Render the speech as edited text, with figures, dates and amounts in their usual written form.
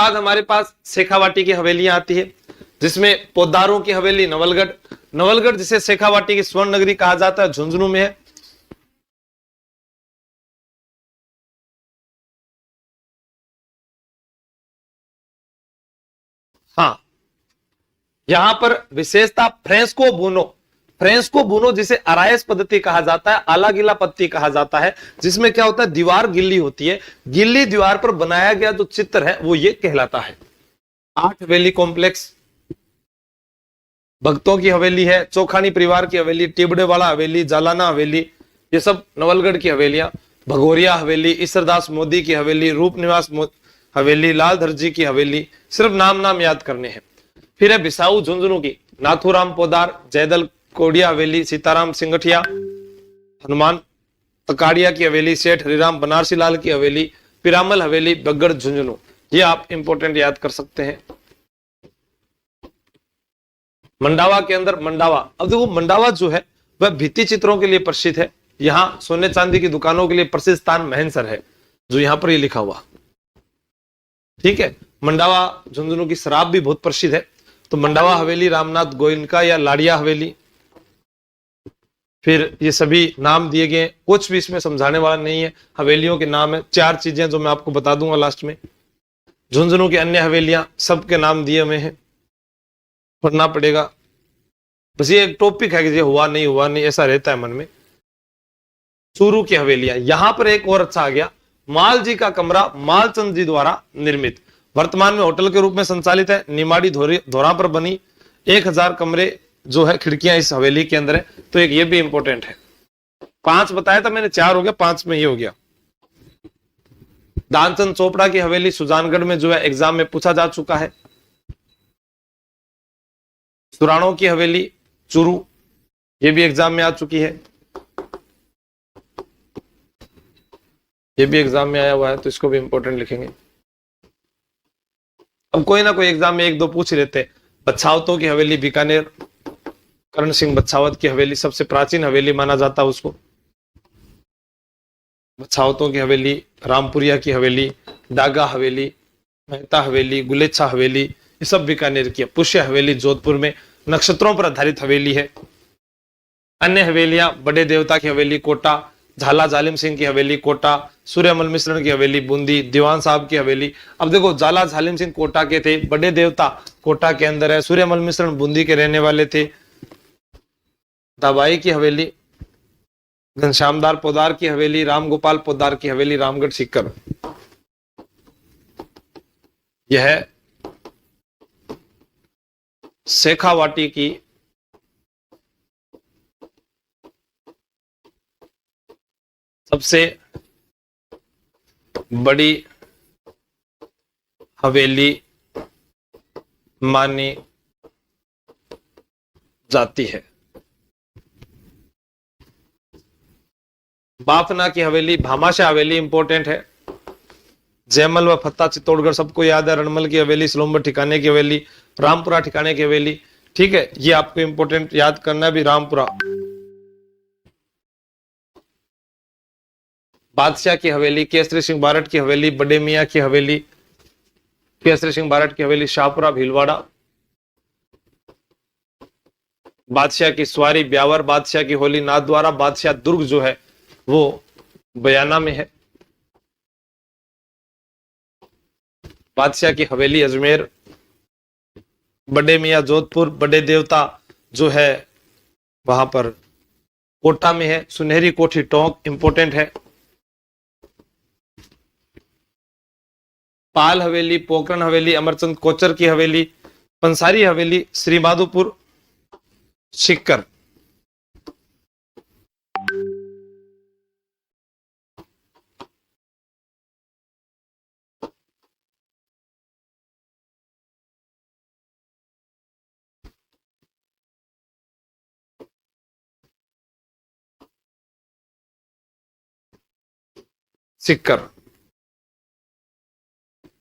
बाद हमारे पास शेखावाटी की हवेलियां आती है, जिसमें पोद्दारों की हवेली नवलगढ़, नवलगढ़ जिसे शेखावाटी की स्वर्ण नगरी कहा जाता है, झुंझुनू में है। हाँ, यहां पर विशेषता फ्रेस्को बुनो, फ्रेस्को बुनो जिसे अरायस पद्धति कहा जाता है, आला गिला पद्धति कहा जाता है, जिसमें क्या होता है, दीवार गिल्ली होती है, गिल्ली दीवार पर बनाया गया जो चित्र है वो ये कहलाता है। 8 हवेली कॉम्प्लेक्स, भक्तों की हवेली है, चौखानी परिवार की हवेली, टिबड़ेवाला हवेली, जालाना हवेली, ये सब नवलगढ़ की हवेलियां। भगोरिया हवेली, ईश्वरदास मोदी की हवेली, रूपनिवास हवेली, लाल धरजी की हवेली, सिर्फ नाम नाम याद करने हैं। फिर है बिसाऊ झुंझुनू की, नाथूराम पोदार, जयदल कोडिया हवेली, सीताराम सिंगठिया, हनुमान तकाड़िया की हवेली, सेठ हरिराम बनारसी लाल की हवेली, पिरामल हवेली, बगड़ झुंझुनू, ये आप इंपोर्टेंट याद कर सकते हैं। मंडावा के अंदर मंडावा, अब देखो मंडावा जो है वह भित्ति चित्रों के लिए प्रसिद्ध है, यहां सोने चांदी की दुकानों के लिए प्रसिद्ध स्थान महेंसर है, जो यहां पर ये लिखा हुआ, ठीक है। मंडावा झुंझुनू की शराब भी बहुत प्रसिद्ध है, तो मंडावा हवेली, रामनाथ गोयनका या लाड़िया हवेली, फिर ये सभी नाम दिए गए, कुछ भी इसमें समझाने वाला नहीं है, हवेलियों के नाम है। 4 चीजें जो मैं आपको बता दूंगा लास्ट में। झुंझुनू की अन्य हवेलियां सबके नाम दिए हुए हैं, पढ़ना पड़ेगा, बस ये एक टॉपिक है कि ये हुआ नहीं ऐसा रहता है मन में। चूरू की हवेलियां, यहां पर एक और अच्छा आ गया, माल जी का कमरा मालचंद जी द्वारा निर्मित, वर्तमान में होटल के रूप में संचालित है, निमाड़ी धोरा पर बनी, 1000 कमरे जो है खिड़कियां इस हवेली के अंदर है, तो एक ये भी इंपॉर्टेंट है। 5 बताया था मैंने, 4 हो गया, 5 में ये हो गया। दानचंद चोपड़ा की हवेली सुजानगढ़ में जो है एग्जाम में पूछा जा चुका है। सुराणों की हवेली चूरू, ये भी एग्जाम में आ चुकी है, ये भी एग्जाम में आया हुआ है, तो इसको भी इंपॉर्टेंट लिखेंगे। अब कोई ना कोई एग्जाम में 1-2 पूछ लेते हैं। बछावतों की हवेली बीकानेर, करण सिंह बछावत की हवेली सबसे प्राचीन हवेली माना जाता है उसको। बछावतों की हवेली, रामपुरिया की हवेली, डागा हवेली, मेहता हवेली, गुलेच्छा हवेली, ये सब बीकानेर की है। पुष्य हवेली जोधपुर में नक्षत्रों पर आधारित हवेली है। अन्य हवेलियां, बड़े देवता की हवेली कोटा, झाला जालिम सिंह की हवेली कोटा, सूर्यमल मिश्रण की हवेली बूंदी, दीवान साहब की हवेली। अब देखो, झाला जालिम सिंह कोटा के थे, बड़े देवता कोटा के अंदर है, सूर्यमल मिश्रण बूंदी के रहने वाले थे। दबाई की हवेली, घनश्यामदार पोदार की हवेली, रामगोपाल पोदार की हवेली, रामगढ़ सीकर, यह शेखावाटी की सबसे बड़ी हवेली मानी जाती है। बाफना की हवेली, भामाशाह हवेली इंपॉर्टेंट है। जयमल व फत्ता चित्तौड़गढ़ सबको याद है। रणमल की हवेली, सलोम्बर ठिकाने की हवेली, रामपुरा ठिकाने की हवेली, ठीक है, ये आपको इंपॉर्टेंट याद करना भी। रामपुरा बादशाह की हवेली, केसरी सिंह बारट की हवेली, बड़े मियाँ की हवेली, केसरी सिंह बारट की हवेली शाहपुरा भीलवाड़ा, बादशाह की सवारी ब्यावर, बादशाह की होली नाथद्वारा, बादशाह दुर्ग जो है वो बयाना में है, बादशाह की हवेली अजमेर, बड़े मियाँ जोधपुर, बड़े देवता जो है वहां पर कोटा में है, सुनहरी कोठी टोंक इंपोर्टेंट है। पाल हवेली, पोखरण हवेली, अमरचंद कोचर की हवेली, पंसारी हवेली, श्री माधोपुर सीकर। सीकर